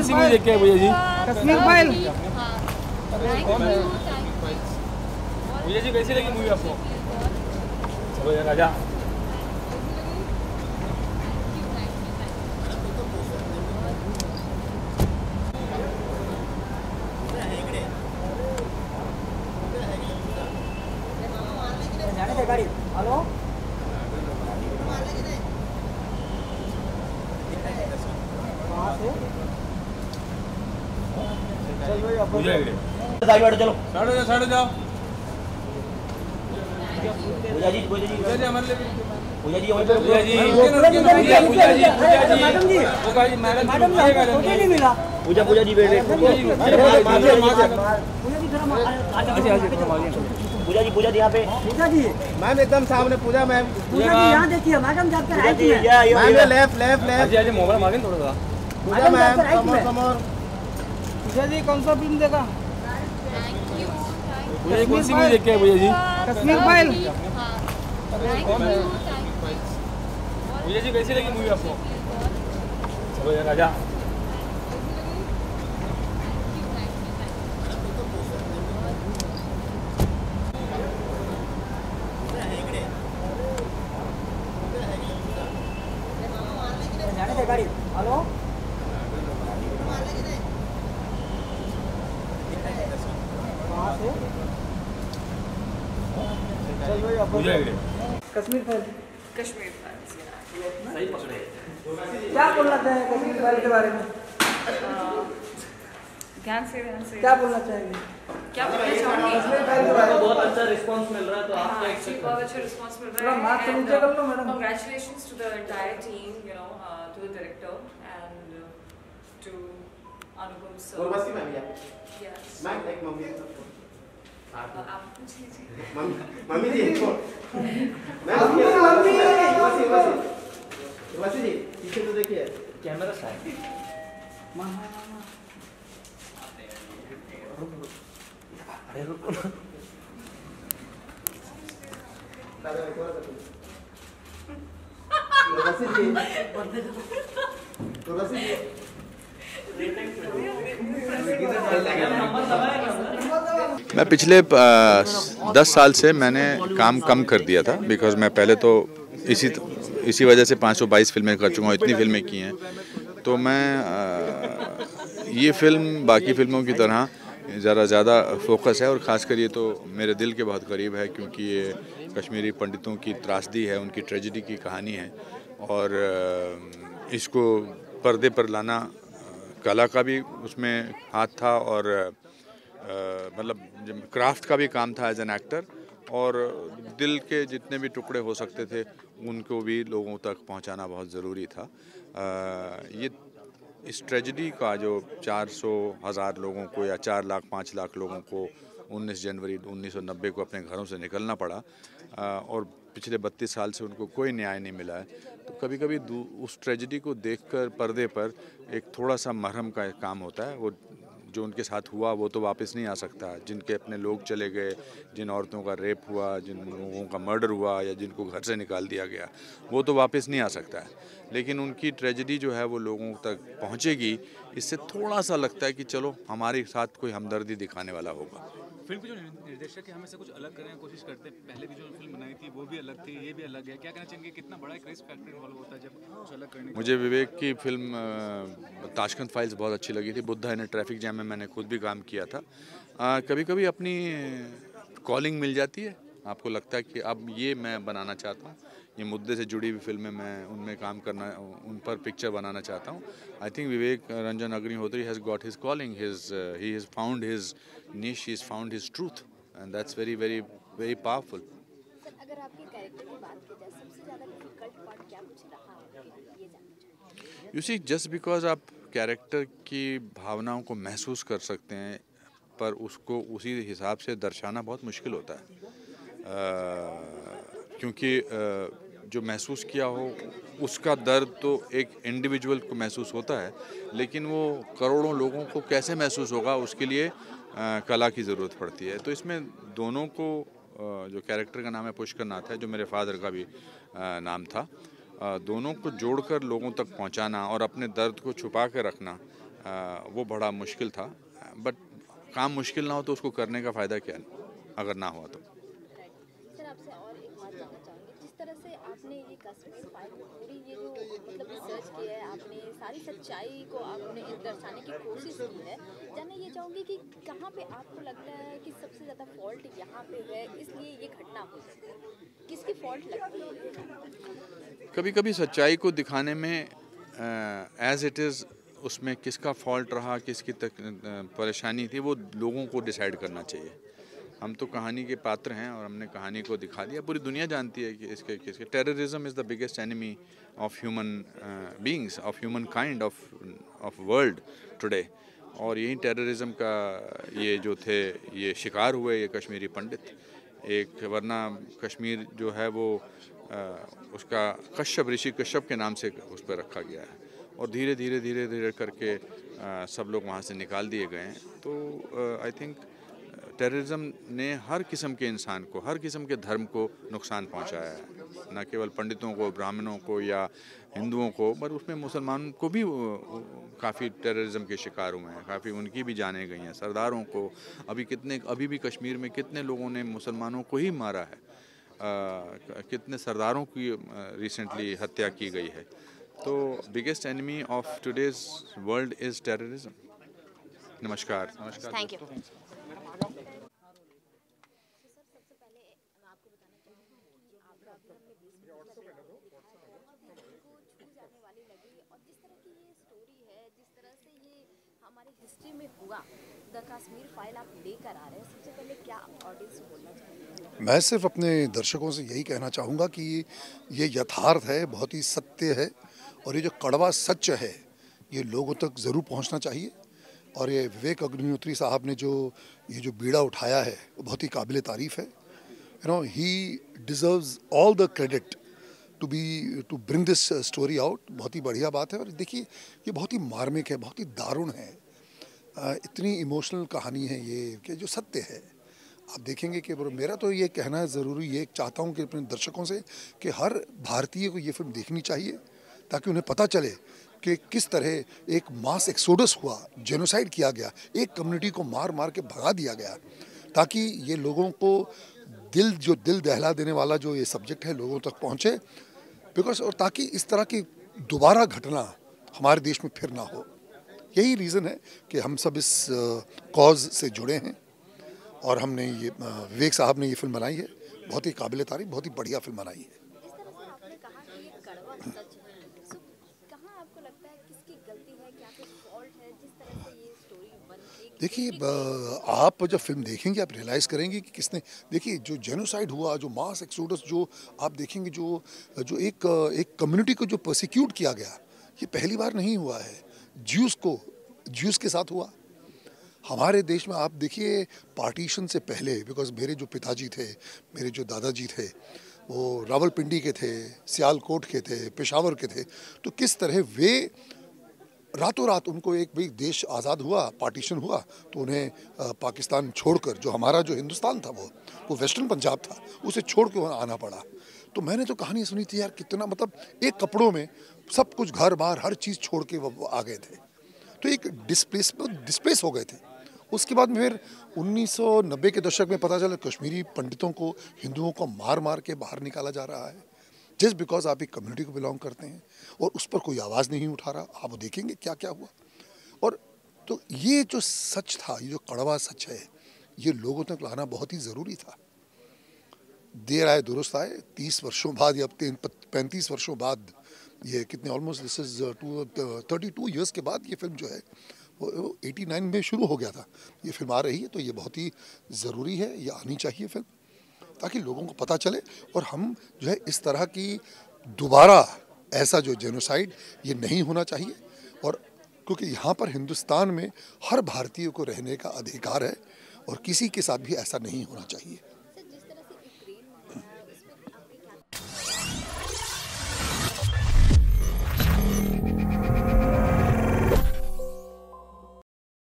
कौन सी मूवी देख के आए भैया जी? कश्मीर फाइल। भैया जी कैसी लगी मूवी आपको? भैया राजा गाड़ी हेलो चलो साढ़े जाओ पूजा जी हमारे लिए पूजा जी मैडम नहीं मिला पूजा जी बैठे पूजा जी यहाँ पे पूजा जी मैम एकदम सामने पूजा मैम जी यहाँ देखिए मैडम जाकर आई थी मैम लेफ्ट मोबाइल मांगे थोड़ा सा पूजा मैम कमर पूजा जी कौन सा फिल्म देखा? भैया जी कौन सी मूवी देख के आए भैया जी? कश्मीर फाइल। भैया जी कैसी लगी मूवी आपको? भैया राजा गाड़ी hello Kashmir file. Kashmir files सही पकड़े। क्या बोलना चाहेंगे कश्मीर फाइल के बारे में? ध्यान से क्या बोलना चाहेंगे? क्या बोलना चाहूँगी? कश्मीर फाइल के बारे में बहुत अच्छा रिस्पांस मिल रहा है तो आपका एक्चुअली बहुत अच्छा रिस्पांस मिल थोड़ा रहा मार्क्स है नीचे कर लो madam. Congratulations to the entire team to the director and to Anupam sir. Urvashi ma'am या Yes. मैम एक मम्मी आप पूछ लीजिए। मम्मी जी मैम उर्वशी जी पीछे तो देखिए कैमरा साइड उर्वशी जी उर्वशी जी मैं पिछले 10 साल से मैंने काम कम कर दिया था बिकॉज़ मैं पहले तो इसी वजह से 522 फिल्में कर चुका हूँ, इतनी फिल्में की हैं। तो मैं ये फिल्म बाकी फिल्मों की तरह ज़रा ज़्यादा फोकस है और ख़ासकर ये तो मेरे दिल के बहुत करीब है क्योंकि ये कश्मीरी पंडितों की त्रासदी है, उनकी ट्रेजेडी की कहानी है और इसको पर्दे पर लाना कला का भी उसमें हाथ था और मतलब क्राफ्ट का भी काम था एज एन एक्टर और दिल के जितने भी टुकड़े हो सकते थे उनको भी लोगों तक पहुंचाना बहुत ज़रूरी था। ये इस ट्रेजेडी का जो 400,000 लोगों को या 4 लाख 5 लाख लोगों को 19 जनवरी 1990 को अपने घरों से निकलना पड़ा और पिछले 32 साल से उनको कोई न्याय नहीं मिला है, तो कभी कभी उस ट्रेजेडी को देखकर पर्दे पर एक थोड़ा सा मरहम का काम होता है। वो जो उनके साथ हुआ वो तो वापस नहीं आ सकता, जिनके अपने लोग चले गए, जिन औरतों का रेप हुआ, जिन लोगों का मर्डर हुआ या जिनको घर से निकाल दिया गया वो तो वापस नहीं आ सकता है, लेकिन उनकी ट्रेजेडी जो है वो लोगों तक पहुंचेगी। इससे थोड़ा सा लगता है कि चलो हमारे साथ कोई हमदर्दी दिखाने वाला होगा। फिल्म के जो निर्देशक है हमें से कुछ अलग करने की कोशिश करते हैं, पहले भी जो फिल्म बनाई थी वो भी अलग थी, ये भी अलग है, क्या कहना चाहेंगे कितना बड़ा एक रिस्क फैक्टर इन्वॉल्व होता है जब कुछ अलग करने? मुझे विवेक की फिल्म ताशकंद फाइल्स बहुत अच्छी लगी थी। बुद्धा इन ट्रैफिक जैम में मैंने खुद भी काम किया था। कभी कभी अपनी कॉलिंग मिल जाती है, आपको लगता है कि अब ये मैं बनाना चाहता हूँ, ये मुद्दे से जुड़ी हुई फिल्में मैं उनमें काम करना, उन पर पिक्चर बनाना चाहता हूँ। I think Vivek Ranjan Agnihotri has got his calling, he has found his niche, he's found his truth and that's very very very powerful. अगर आपके कैरेक्टर की बात की जाए सबसे ज़्यादा डिफिकल्ट पार्ट क्या कुछ रहा आपके लिए, ये जानना चाहिए। You see, just because आप कैरेक्टर की भावनाओं को महसूस कर सकते हैं पर उसको उसी हिसाब से दर्शाना बहुत मुश्किल होता है, क्योंकि जो महसूस किया हो उसका दर्द तो एक इंडिविजुअल को महसूस होता है, लेकिन वो करोड़ों लोगों को कैसे महसूस होगा उसके लिए कला की ज़रूरत पड़ती है। तो इसमें दोनों को, जो कैरेक्टर का नाम है पुष्कर नाथ है, जो मेरे फादर का भी नाम था, दोनों को जोड़कर लोगों तक पहुंचाना और अपने दर्द को छुपा के रखना, वो बड़ा मुश्किल था। बट काम मुश्किल ना हो तो उसको करने का फ़ायदा क्या अगर ना हुआ तो। सर आपसे और एक बात जानना चाहूँगी, जिस तरह से आपने ये कश्मीर फाइल में पूरी ये जो मतलब रिसर्च किया है, आपने सारी सच्चाई को आपने दर्शाने की कोशिश की है, जानना ये चाहूँगी कि कहाँ पे आपको लगता है कि सबसे ज़्यादा फॉल्ट यहाँ पे है, इसलिए ये घटना हुई, किसकी फॉल्ट लगती है? कभी कभी सच्चाई को दिखाने में एज इट इज़ उसमें किसका फॉल्ट रहा, किसकी परेशानी थी, वो लोगों को डिसाइड करना चाहिए। हम तो कहानी के पात्र हैं और हमने कहानी को दिखा दिया। पूरी दुनिया जानती है कि किसके terrorism is the biggest enemy of human beings, of human kind, of world today. और यही टेररिज्म का ये जो थे ये शिकार हुए ये कश्मीरी पंडित। एक वरना कश्मीर जो है वो उसका कश्यप, ऋषि कश्यप के नाम से उस पर रखा गया है और धीरे धीरे करके सब लोग वहाँ से निकाल दिए गए हैं। तो आई थिंक टेररिज्म ने हर किस्म के इंसान को, हर किस्म के धर्म को नुकसान पहुँचाया है, न केवल पंडितों को, ब्राह्मणों को या हिंदुओं को, पर उसमें मुसलमानों को भी काफ़ी टेररिज्म के शिकार हुए हैं, काफ़ी उनकी भी जानें गई हैं। सरदारों को अभी भी कश्मीर में कितने लोगों ने मुसलमानों को ही मारा है, कितने सरदारों की रिसेंटली हत्या की गई है। तो biggest enemy of today's world is terrorism. नमस्कार। Thank you. सबसे पहले मैं आपको बताना चाहूँगी कि आपका भी हमने 20 मिनट का दिल को छू जाने वाली लगी, और जिस तरह की ये स्टोरी है, जिस तरह से ये हमारी हिस्ट्री में हुआ, द कश्मीर फाइल आप लेकर आ रहे हैं, सबसे पहले क्या ऑडियंस को बोलना चाहेंगे? मैं सिर्फ अपने दर्शकों से यही कहना चाहूँगा कि ये यथार्थ है, बहुत ही सत्य है, और ये जो कड़वा सच है ये लोगों तक ज़रूर पहुँचना चाहिए। और ये विवेक अग्निहोत्री साहब ने जो बीड़ा उठाया है वो बहुत ही काबिल तारीफ़ है। You know, he deserves all the credit to bring this story out. बहुत ही बढ़िया बात है। और देखिए ये बहुत ही मार्मिक है, बहुत ही दारुण है, इतनी इमोशनल कहानी है ये कि जो सत्य है। आप देखेंगे कि मेरा तो ये कहना ज़रूरी ये चाहता हूँ कि अपने दर्शकों से कि हर भारतीय को ये फिल्म देखनी चाहिए ताकि उन्हें पता चले कि किस तरह एक मास एक्सोडस हुआ, जेनोसाइड किया गया, एक कम्युनिटी को मार के भगा दिया गया, ताकि ये लोगों को दिल दहला देने वाला जो ये सब्जेक्ट है लोगों तक पहुँचे, बिकॉज और ताकि इस तरह की दोबारा घटना हमारे देश में फिर ना हो। यही रीज़न है कि हम सब इस कॉज से जुड़े हैं और हमने ये विवेक साहब ने ये फिल्म बनाई है, बहुत ही काबिल तारीफ, बहुत ही बढ़िया फिल्म बनाई है। जिस तरह से आपने कहा कि ये कड़वा सच है, सो कहाँ आपको लगता है किसकी गलती है, क्या कुछ फॉल्ट है जिस तरह से ये स्टोरी बनी? देखिए आप जब फिल्म देखेंगे आप रियलाइज़ करेंगे कि किसने, देखिए जो जेनोसाइड हुआ, जो मास एक्सोडस, जो आप देखेंगे जो एक कम्युनिटी को जो परसिक्यूट किया गया, ये पहली बार नहीं हुआ है। ज्यूस के साथ हुआ हमारे देश में। आप देखिए पार्टीशन से पहले, बिकॉज मेरे जो पिताजी थे, मेरे जो दादाजी थे, वो रावलपिंडी के थे, सियालकोट के थे, पेशावर के थे, तो किस तरह वे रातों रात उनको एक भाई देश आज़ाद हुआ, पार्टीशन हुआ, तो उन्हें पाकिस्तान छोड़कर, जो हमारा जो हिंदुस्तान था वो वेस्टर्न पंजाब था, उसे छोड़ के वहाँ आना पड़ा। तो मैंने तो कहानी सुनी थी यार, कितना मतलब एक कपड़ों में सब कुछ, घर बार हर चीज़ छोड़ के वो आ गए थे, तो एक डिस्प्लेस हो गए थे। उसके बाद में फिर 1990 के दशक में पता चला कश्मीरी पंडितों को, हिंदुओं को मार के बाहर निकाला जा रहा है, जस्ट बिकॉज आप एक कम्युनिटी को बिलोंग करते हैं, और उस पर कोई आवाज़ नहीं उठा रहा। आप देखेंगे क्या क्या हुआ। और तो ये जो सच था, ये जो कड़वा सच है, ये लोगों तक लाना बहुत ही ज़रूरी था। देर आए दुरुस्त आए, 30 वर्षों बाद या 35 वर्षों बाद, ये कितने ऑलमोस्ट दिस इज़ 32 ईयर्स के बाद ये फिल्म जो है वो 89 में शुरू हो गया था, ये फिल्म आ रही है, तो ये बहुत ही ज़रूरी है, ये आनी चाहिए फिल्म, ताकि लोगों को पता चले और हम जो है इस तरह की दोबारा ऐसा जो जेनोसाइड ये नहीं होना चाहिए। और क्योंकि यहाँ पर हिंदुस्तान में हर भारतीय को रहने का अधिकार है और किसी के साथ भी ऐसा नहीं होना चाहिए।